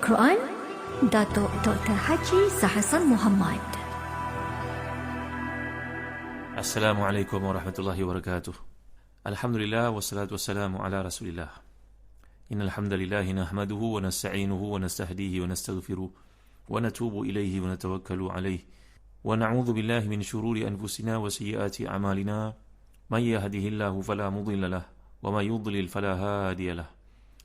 Al-Quran, Datuk Dr. Haji Zahasan Muhammad. Assalamualaikum warahmatullahi wabarakatuh. Alhamdulillah wassalatu wassalamu ala Rasulillah. Innal hamdalillah nahmaduhu wa nasta'inuhu wa nastahdihi wa nastaghfiruh wa natubu ilayhi wa natawakkalu alayhi wa na'udzu billahi min shururi anfusina wa sayyiati a'malina. Man yahdihillahu fala mudilla lahu wa may yudlil fala hadiya lahu.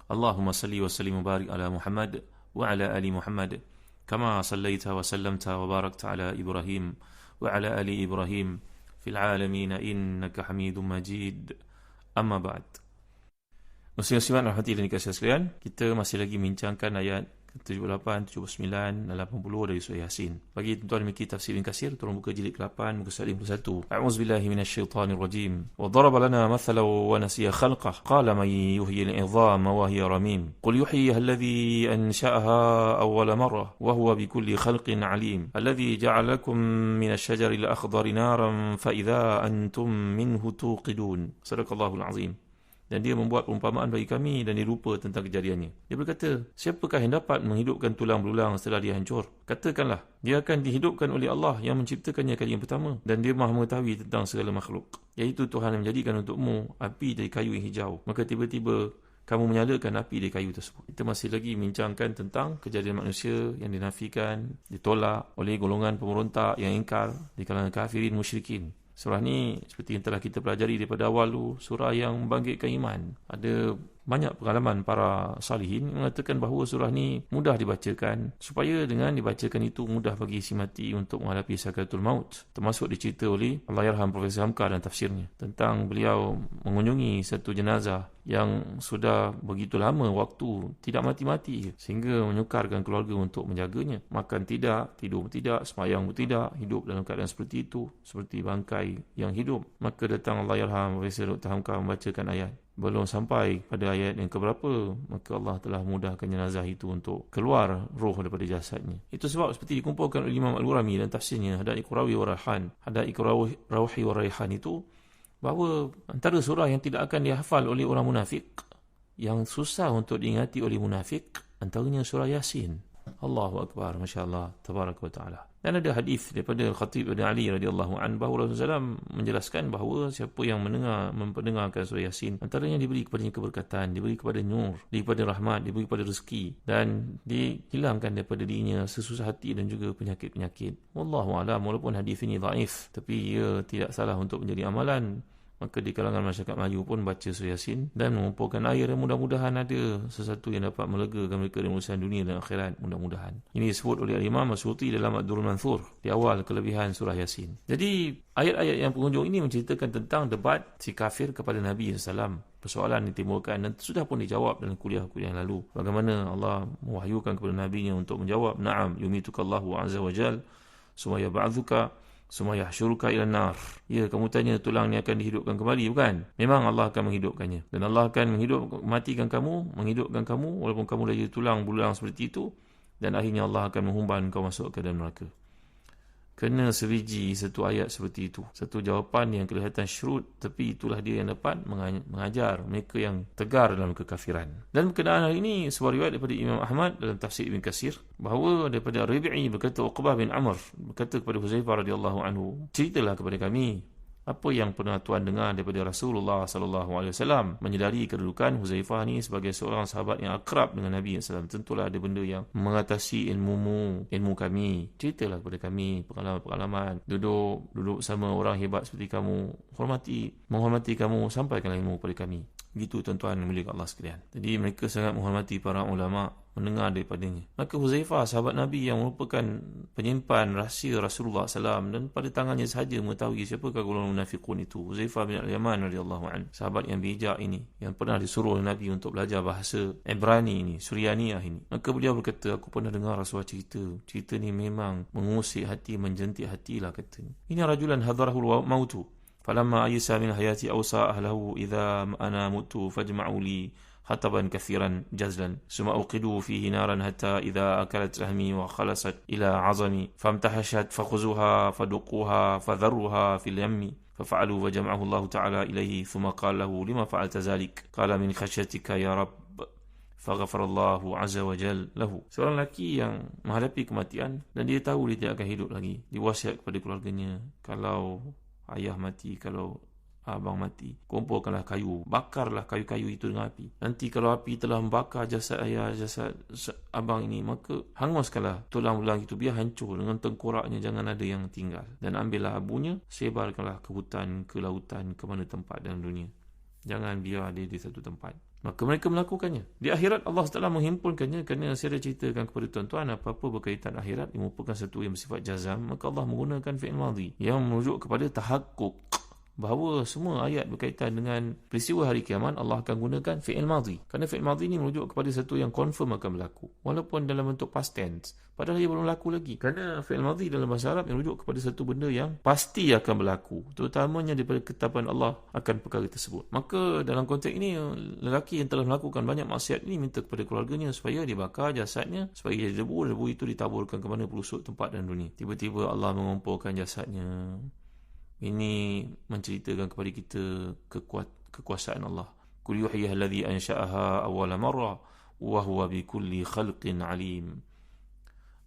Allahumma salli wa sallim wa barik ala Muhammad wa ala ali Muhammad kama sallaita wa sallamta wa barakta ala Ibrahim wa ala ali Ibrahim fil alamin innaka Hamidum Majid. Amma ba'd. Muslim-muslimat rahmati dan dikasihi sekalian, kita masih lagi bincangkan ayat 78, 79 dan 80 dari surah Yasin. Bagi tuan-tuan memiliki tafsir Ibn Katsir, tolong buka jilid ke-8 muka surat 51. A'udzubillahi minasyaitonir rajim. Wa daraba lana mathalan wa nasiya khalqah qala man yuhyil 'idhama wa hiya ramim. Qul yuhyiha alladhi ansha'aha awwala marrah wa huwa bikulli khalqin 'alim. Alladhi ja'ala lakum minasy-syajari al-akhdari naran fa idza antum minhu tuqidun. Sadaqallahul 'azim. Dan dia membuat perumpamaan bagi kami dan dia lupa tentang kejadiannya. Dia berkata, siapakah yang dapat menghidupkan tulang belulang setelah dia hancur? Katakanlah, dia akan dihidupkan oleh Allah yang menciptakannya kali yang pertama. Dan dia maha mengetahui tentang segala makhluk. Iaitu Tuhan yang menjadikan untukmu api dari kayu yang hijau. Maka tiba-tiba kamu menyalakan api dari kayu tersebut. Kita masih lagi bincangkan tentang kejadian manusia yang dinafikan, ditolak oleh golongan pemberontak yang ingkar di kalangan kafirin musyrikin. Surah ni seperti yang telah kita pelajari daripada awal tu, surah yang membangkitkan iman. Ada banyak pengalaman para salihin yang mengatakan bahawa surah ni mudah dibacakan, supaya dengan dibacakan itu mudah bagi si mati untuk menghadapi sakaratul maut. Termasuk dicerita oleh Allahyarham Profesor Hamka dan tafsirnya tentang beliau mengunjungi satu jenazah yang sudah begitu lama waktu tidak mati-mati sehingga menyukarkan keluarga untuk menjaganya. Makan tidak, tidur tidak, sembahyang pun tidak, hidup dalam keadaan seperti itu, seperti bangkai yang hidup. Maka datang Allahyarham Profesor Dr. Hamka membacakan ayat. Belum sampai pada ayat yang keberapa, maka Allah telah mudahkan jenazah itu untuk keluar roh daripada jasadnya. Itu sebab seperti dikumpulkan oleh Imam Al-Ghurami dan tafsirnya Hadaiq Rawi wa Raihan, Hadaiq Rawhi wa Raihan itu, bahawa antara surah yang tidak akan dihafal oleh orang munafik, yang susah untuk diingati oleh munafik, antaranya surah Yasin. Allahu Akbar, Masya Allah, Tabaraka wa Ta'ala. Dan ada hadis daripada Khatib bin Ali radhiyallahu anhu bahawa Rasulullah SAW menjelaskan bahawa siapa yang memperdengarkan surah Yasin, antaranya diberi kepadanya keberkatan, diberi kepada nur, diberi kepada rahmat, diberi kepada rezeki, dan dihilangkan daripada dirinya sesusah hati dan juga penyakit-penyakit. Wallahu a'lam. Walaupun hadis ini dhaif, tapi ia tidak salah untuk menjadi amalan. Maka di kalangan masyarakat Melayu pun baca surah Yasin dan mengumpulkan air, dan mudah-mudahan ada sesuatu yang dapat melegakan mereka dari urusan dunia dan akhirat, mudah-mudahan. Ini disebut oleh Imam As-Suyuti dalam Ad-Durrul Mansur di awal kelebihan surah Yasin. Jadi ayat-ayat yang penghujung ini menceritakan tentang debat si kafir kepada Nabi SAW. Persoalan ditimbulkan dan sudah pun dijawab dalam kuliah-kuliah yang lalu. Bagaimana Allah mewahyukan kepada Nabi-Nya untuk menjawab, Na'am yumitukallahu azza wa jal summa yab'athuka summa yahsyuruka ila nar. Ya, kamu tanya tulang ni akan dihidupkan kembali, bukan? Memang Allah akan menghidupkannya. Dan Allah akan menghidupkan kamu walaupun kamu dah jadi tulang belulang seperti itu, dan akhirnya Allah akan menghumban kau masuk ke dalam neraka. Kena seriji satu ayat seperti itu, satu jawapan yang kelihatan syurut, tapi itulah dia yang dapat mengajar mereka yang tegar dalam kekafiran. Dan berkenaan hal ini, sebuah riwayat daripada Imam Ahmad dalam tafsir Ibn Katsir, bahawa daripada Rabi'i berkata, Uqbah bin Amr berkata kepada Huzaifah radhiyallahu anhu, ceritalah kepada kami apa yang pernah tuan dengar daripada Rasulullah SAW. Menyedari kedudukan Huzaifah ni sebagai seorang sahabat yang akrab dengan Nabi SAW. Tentulah ada benda yang mengatasi ilmu kami. Ceritalah kepada kami pengalaman-pengalaman. Duduk sama orang hebat seperti kamu. Menghormati kamu, sampaikanlah ilmu kepada kami. Begitu tuan-tuan yang mulia Allah sekalian. Jadi mereka sangat menghormati para ulama, mendengar daripadanya. Maka Huzaifah, sahabat Nabi yang merupakan penyimpan rahsia Rasulullah SAW, dan pada tangannya sahaja mengetahui siapakah golongan munafiqun itu. Huzaifah bin Al-Yaman radhiyallahu anhu, sahabat yang bijak ini, yang pernah disuruh oleh Nabi untuk belajar bahasa Ibrani ini, Suryaniyah ini. Maka beliau berkata, aku pernah dengar Rasulullah cerita ni memang mengusik hati, menjentik hatilah, katanya. Ini rajulan hadarahul mautu falamma aysa min hayati awsa ahlahu idza ana mutu fajma'u li حطبا كثيرا جزلا ثم أوقدوا فيه نارا حتى إذا أكلت رحمي وخلصت إلى عظمي فامتحشت فخذوها فدقوها فذروها في اليم ففعلوا وجمعه الله تعالى إليه ثم قال له لما فعلت ذلك قال من خشيتك يا رب faghfarallahu azza wa jal lahu. Seorang lelaki yang menghadapi kematian dan dia tahu dia tidak akan hidup lagi. Dia wasiat kepada keluarganya, kalau ayah mati, kalau abang mati, kumpulkanlah kayu, bakarlah kayu-kayu itu dengan api. Nanti kalau api telah membakar jasad ayah, jasad abang ini, maka hanguskanlah tulang belang itu, biar hancur dengan tengkoraknya, jangan ada yang tinggal. Dan ambillah abunya, sebarkanlah ke hutan, ke lautan, ke mana tempat dalam dunia. Jangan biar dia di satu tempat. Maka mereka melakukannya. Di akhirat Allah SWT menghimpunkannya, kerana saya dah ceritakan kepada tuan-tuan, apa-apa berkaitan akhirat yang merupakan satu yang bersifat jazam, maka Allah menggunakan fi'il madhi yang merujuk kepada tahakkuk, bahawa semua ayat berkaitan dengan peristiwa hari kiamat Allah akan gunakan fi'il madhi. Kerana fi'il madhi ini merujuk kepada satu yang confirm akan berlaku, walaupun dalam bentuk past tense, padahal ia belum berlaku lagi. Kerana fi'il madhi dalam bahasa Arab merujuk kepada satu benda yang pasti akan berlaku, terutamanya daripada ketetapan Allah akan perkara tersebut. Maka dalam konteks ini, lelaki yang telah melakukan banyak maksiat ini minta kepada keluarganya supaya dibakar jasadnya, supaya jadi debu itu ditaburkan ke mana pelusuk tempat dalam dunia. Tiba-tiba Allah mengumpulkan jasadnya. Ini menceritakan kepada kita kekuasaan Allah. Qul yuhyihil ladzi ansha'aha awwala marrah wa huwa bikulli khalqin alim.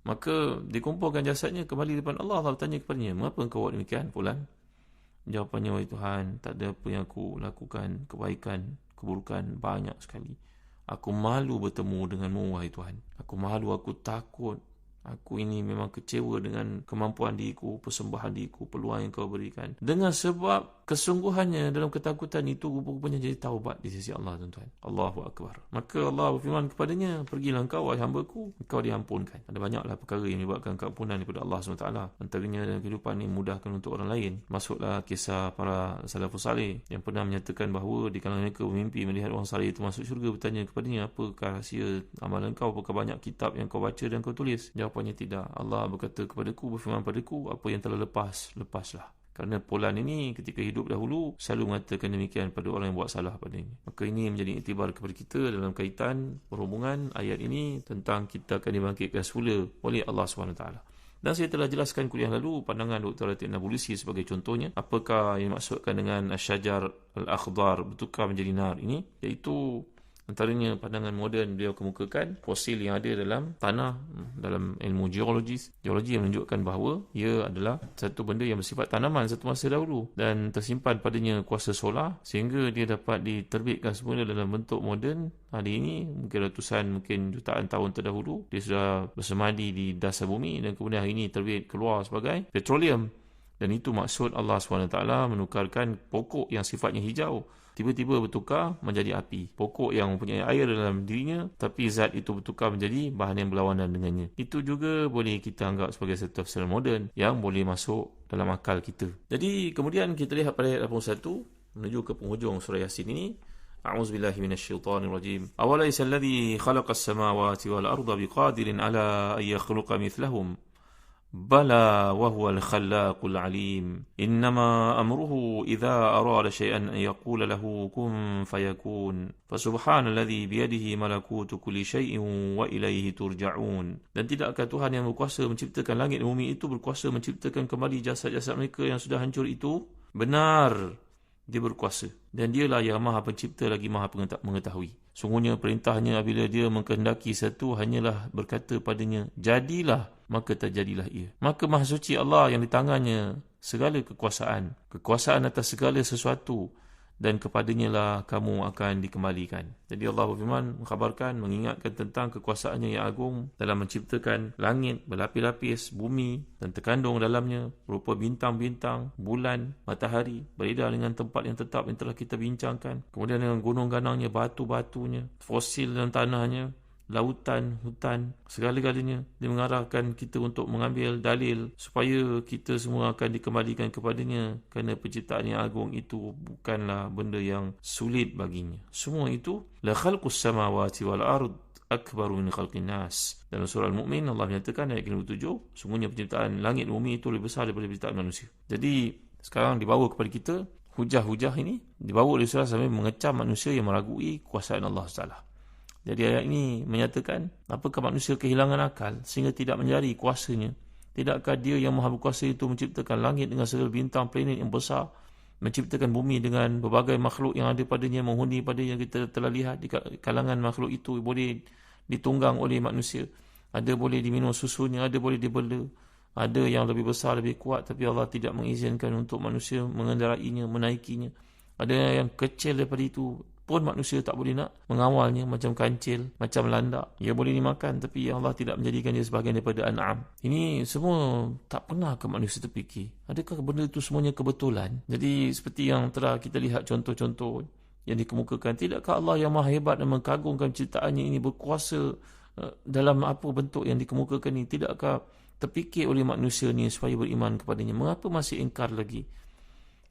Maka dikumpulkan jasadnya kembali depan Allah. Allah bertanya kepadanya, mengapa engkau buat demikian, fulan? Jawapannya, wahai Tuhan, tak ada apa yang aku lakukan, kebaikan, keburukan banyak sekali. Aku malu bertemu denganmu, wahai Tuhan. Aku malu, aku takut. Aku ini memang kecewa dengan kemampuan diriku, persembahan diriku, peluang yang kau berikan. Dengan sebab kesungguhannya dalam ketakutan itu, rupanya jadi taubat di sisi Allah, tuan-tuan. Allahu Akbar. Maka Allah berfirman kepadanya, pergilah engkau, wahai hamba-Ku, engkau diampunkan. Ada banyaklah perkara yang menyebabkan keampunan daripada Allah SWT. Antaranya dalam kehidupan ini mudahkan untuk orang lain. Masuklah kisah para salafus salih yang pernah menyatakan bahawa di kalangan mereka bermimpi melihat orang salih itu masuk syurga, bertanya kepadanya, apakah rahsia amalan kau, apakah banyak kitab yang kau baca dan kau tulis? Jawapannya, tidak. Allah berkata kepadaku, berfirman padaku, apa yang telah lepas, lepaslah. Kerana Polan ini ketika hidup dahulu selalu mengatakan demikian pada orang yang buat salah padanya. Maka ini menjadi iktibar kepada kita dalam kaitan berhubungan ayat ini tentang kita akan dibangkitkan semula oleh Allah SWT. Dan saya telah jelaskan kuliah lalu pandangan Dr. Latif Nabulusi sebagai contohnya. Apakah yang dimaksudkan dengan asyajar al-akhdar bertukar menjadi nar ini? Iaitu antaranya pandangan moden beliau kemukakan fosil yang ada dalam tanah, dalam ilmu geologi yang menunjukkan bahawa ia adalah satu benda yang bersifat tanaman satu masa dahulu dan tersimpan padanya kuasa solar sehingga dia dapat diterbitkan semula dalam bentuk moden hari ini, mungkin ratusan, mungkin jutaan tahun terdahulu dia sudah bersemadi di dasar bumi dan kemudian hari ini terbit keluar sebagai petroleum. Dan itu maksud Allah SWT menukarkan pokok yang sifatnya hijau tiba-tiba bertukar menjadi api. Pokok yang mempunyai air dalam dirinya, tapi zat itu bertukar menjadi bahan yang berlawanan dengannya. Itu juga boleh kita anggap sebagai satu tafsir moden yang boleh masuk dalam akal kita. Jadi kemudian kita lihat pada ayat 81 menuju ke penghujung surah Yasin ini. A'udzubillahi minasyaitonirrajim. Awalaysa alladhi khalaqas samawati wal arda biqadirin ala an yakhluqa mithlahum بلى وهو الخلاق العليم إنما أمره إذا أراد شيئا أن يقول له كن فيكون فسبحان الذي بيده ملكوت كل شيء وإليه ترجعون. Dan tidakkah Tuhan yang berkuasa menciptakan langit dan bumi itu berkuasa menciptakan kembali jasad-jasad mereka yang sudah hancur itu? Benar, dia berkuasa dan dialah yang maha pencipta lagi maha mengetahui. Sungguhnya perintahnya apabila dia mengkehendaki satu hanyalah berkata padanya jadilah, maka terjadilah ia. Maka maha suci Allah yang di tangannya segala kekuasaan atas segala sesuatu dan kepadanya lah kamu akan dikembalikan. Jadi Allah berfirman mengkhabarkan, mengingatkan tentang kekuasaannya yang agung dalam menciptakan langit berlapis-lapis, bumi dan terkandung dalamnya berupa bintang-bintang, bulan, matahari, beredar dengan tempat yang tetap yang telah kita bincangkan. Kemudian dengan gunung-ganangnya, batu-batunya, fosil dalam tanahnya, lautan, hutan, segala-galanya. Dia mengarahkan kita untuk mengambil dalil supaya kita semua akan dikembalikan kepadanya, kerana penciptaan yang agung itu bukanlah benda yang sulit baginya. Semua itu la khalqus samawati wal ard akbaru min khalqin nas. Dalam surah Al-Mu'min Allah menyatakan ayat 57, sungguhnya penciptaan langit dan bumi itu lebih besar daripada penciptaan manusia. Jadi sekarang dibawa kepada kita hujah-hujah ini, dibawa oleh surah sambil mengecam manusia yang meragui kuasaan Allah Taala. Jadi ayat ini menyatakan, apakah manusia kehilangan akal sehingga tidak menyadari kuasanya? Tidakkah dia yang maha berkuasa itu menciptakan langit dengan segala bintang, planet yang besar menciptakan bumi dengan berbagai makhluk yang ada padanya, menghuni pada yang kita telah lihat di kalangan makhluk itu boleh ditunggang oleh manusia. Ada boleh diminum susunya, ada boleh dibela. Ada yang lebih besar, lebih kuat, tapi Allah tidak mengizinkan untuk manusia mengendarainya, menaikinya. Ada yang kecil daripada itu pun manusia tak boleh nak mengawalnya, macam kancil, macam landak. Ia boleh dimakan, tapi Allah tidak menjadikan dia sebahagian daripada an'am. Ini semua tak pernah ke manusia terfikir. Adakah benda itu semuanya kebetulan? Jadi seperti yang telah kita lihat contoh-contoh yang dikemukakan, tidakkah Allah yang maha hebat dan mengagungkan ciptaannya ini berkuasa dalam apa bentuk yang dikemukakan ini? Tidakkah terfikir oleh manusia ni supaya beriman kepadanya? Mengapa masih ingkar lagi?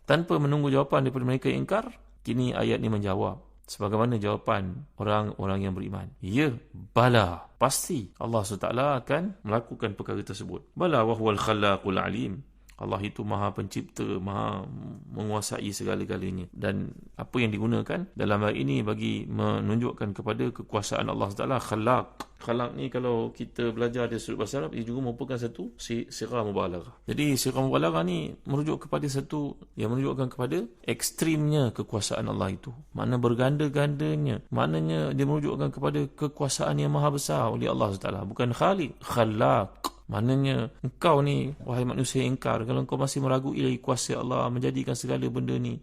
Tanpa menunggu jawapan daripada mereka yang ingkar, kini ayat ini menjawab sebagaimana jawapan orang-orang yang beriman. Ya, bala, pasti Allah SWT akan melakukan perkara tersebut. Bala wa huwal khallaqul alim. Allah itu maha pencipta, maha menguasai segala-galanya. Dan apa yang digunakan dalam hal ini bagi menunjukkan kepada kekuasaan Allah SWT, khalaq. Khalaq ni kalau kita belajar dari sudut bahasa Arab, ia juga merupakan satu sirah mubalaghah. Jadi sirah mubalaghah ni merujuk kepada satu yang menunjukkan kepada ekstrimnya kekuasaan Allah itu. Makna berganda-gandanya. Maknanya dia menunjukkan kepada kekuasaan yang maha besar oleh Allah SWT. Bukan khaliq, khalaq. Maknanya engkau ni, wahai manusia ingkar, kalau engkau masih meragui lagi kuasa Allah menjadikan segala benda ni,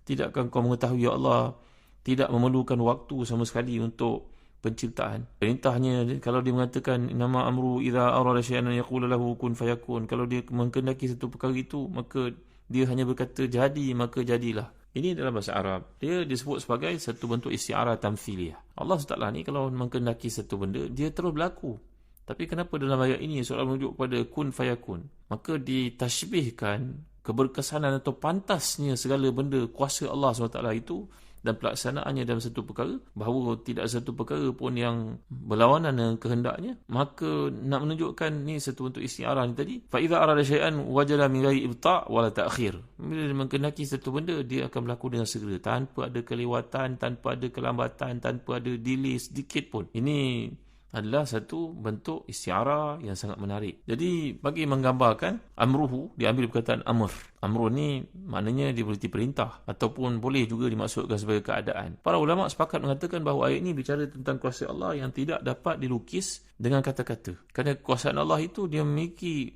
tidakkah engkau mengetahui ya Allah tidak memerlukan waktu sama sekali untuk penciptaan? Perintahnya, kalau dia mengatakan nama amru idza arada syai'an yaqulu lahu kun fayakun, kalau dia menghendaki satu perkara itu, maka dia hanya berkata jadi, maka jadilah. Ini dalam bahasa Arab, dia disebut sebagai satu bentuk isti'arah tamthiliyah. Allah SWT ni kalau menghendaki satu benda, dia terus berlaku. Tapi kenapa dalam ayat ini soalan menunjuk pada kun fayakun? Maka ditashbihkan keberkesanan atau pantasnya segala benda kuasa Allah SWT itu dan pelaksanaannya dalam satu perkara, bahawa tidak satu perkara pun yang berlawanan dengan kehendaknya. Maka nak menunjukkan ni satu bentuk istiarah ni tadi, fa idza arada syai'an wajala min ghairi ibta' wala ta'khir. Bila dia menghendaki satu benda, dia akan berlaku dengan segera, tanpa ada kelewatan, tanpa ada kelambatan, tanpa ada delay sedikit pun. Ini adalah satu bentuk istiarah yang sangat menarik. Jadi bagi menggambarkan amruhu, diambil perkataan amr. Amru ni maknanya dia bererti perintah ataupun boleh juga dimaksudkan sebagai keadaan. Para ulama sepakat mengatakan bahawa ayat ini bicara tentang kuasa Allah yang tidak dapat dilukis dengan kata-kata. Kerana kekuasaan Allah itu dia memiliki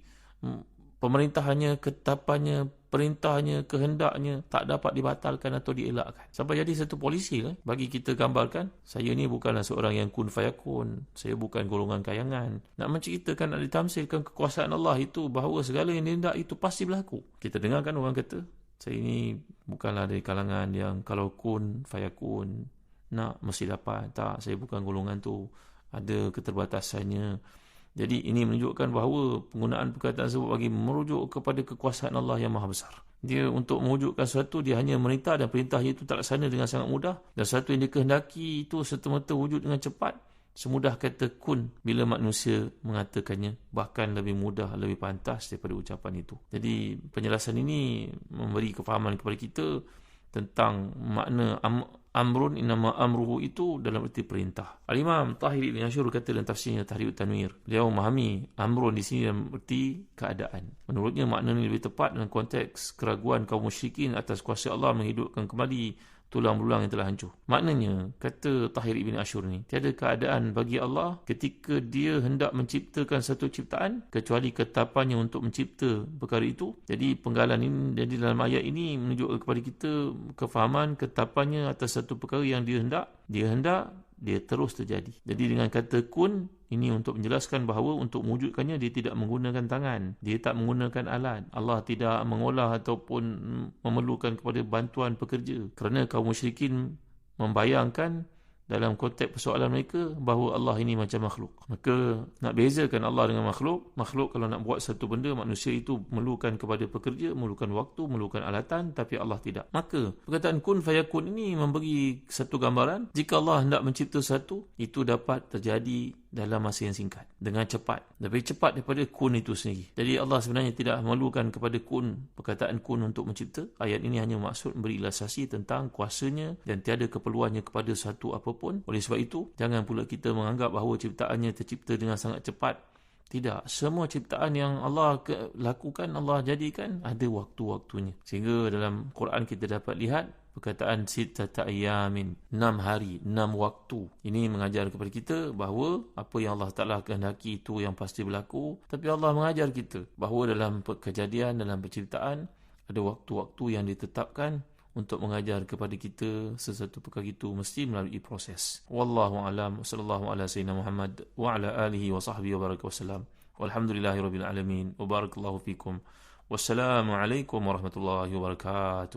pemerintahannya, ketetapannya, perintahnya, kehendaknya tak dapat dibatalkan atau dielakkan. Sampai jadi satu polisi lah bagi kita gambarkan, saya ni bukanlah seorang yang kun fayakun, saya bukan golongan kayangan. Nak menceritakan, nak ditamsilkan kekuasaan Allah itu, bahawa segala yang dihendak itu pasti berlaku. Kita dengarkan orang kata, saya ni bukanlah dari kalangan yang kalau kun fayakun nak mesti dapat. Tak, saya bukan golongan tu, ada keterbatasannya. Jadi ini menunjukkan bahawa penggunaan perkataan tersebut bagi merujuk kepada kekuasaan Allah yang maha besar. Dia untuk mewujudkan sesuatu, dia hanya merintah dan perintahnya itu terlaksana dengan sangat mudah. Dan sesuatu yang dikehendaki itu serta-merta wujud dengan cepat. Semudah kata kun bila manusia mengatakannya. Bahkan lebih mudah, lebih pantas daripada ucapan itu. Jadi penjelasan ini memberi kefahaman kepada kita tentang makna amrun innama amruhu itu dalam erti perintah. Al-Imam Tahir Ibn Ashur kata dalam tafsirnya Tahrir Tanwir, beliau memahami amrun di sini dalam erti keadaan. Menurutnya makna ini lebih tepat dalam konteks keraguan kaum musyrikin atas kuasa Allah menghidupkan kembali tulang belulang yang telah hancur. Maknanya, kata Tahir Ibn Ashur ni, tiada keadaan bagi Allah ketika dia hendak menciptakan satu ciptaan kecuali ketetapannya untuk mencipta perkara itu. Jadi penggalan ini, jadi dalam ayat ini menunjukkan kepada kita kefahaman ketetapannya atas satu perkara yang dia hendak dia terus terjadi. Jadi dengan kata kun, ini untuk menjelaskan bahawa untuk mewujudkannya dia tidak menggunakan tangan, dia tak menggunakan alat. Allah tidak mengolah ataupun memerlukan kepada bantuan pekerja. Kerana kaum musyrikin membayangkan dalam konteks persoalan mereka bahawa Allah ini macam makhluk. Maka nak bezakan Allah dengan makhluk. Makhluk kalau nak buat satu benda, manusia itu memerlukan kepada pekerja, memerlukan waktu, memerlukan alatan, tapi Allah tidak. Maka perkataan kun fayakun ini memberi satu gambaran, jika Allah hendak mencipta sesuatu, itu dapat terjadi dalam masa yang singkat, dengan cepat, lebih cepat daripada kun itu sendiri. Jadi Allah sebenarnya tidak memerlukan kepada kun, perkataan kun untuk mencipta. Ayat ini hanya maksud memberi ilustrasi tentang kuasanya dan tiada keperluannya kepada satu apapun. Oleh sebab itu, jangan pula kita menganggap bahawa ciptaannya tercipta dengan sangat cepat Tidak, semua ciptaan yang Allah lakukan, Allah jadikan, ada waktu-waktunya. Sehingga dalam Quran kita dapat lihat perkataan sittata ayamin, 6 hari, 6 waktu. Ini mengajar kepada kita bahawa apa yang Allah Ta'ala kehendaki itu yang pasti berlaku. Tapi Allah mengajar kita bahawa dalam kejadian, dalam penciptaan, ada waktu-waktu yang ditetapkan untuk mengajar kepada kita sesuatu perkara itu mesti melalui proses. Wallahu a'lam. Sallallahu ala sayyidina Muhammad wa ala alihi wa sahbihi wa baraka wasallam. Walhamdulillahirabbil alamin. Wa barakallahu fikum. Wassalamu alaikum warahmatullahi wabarakatuh.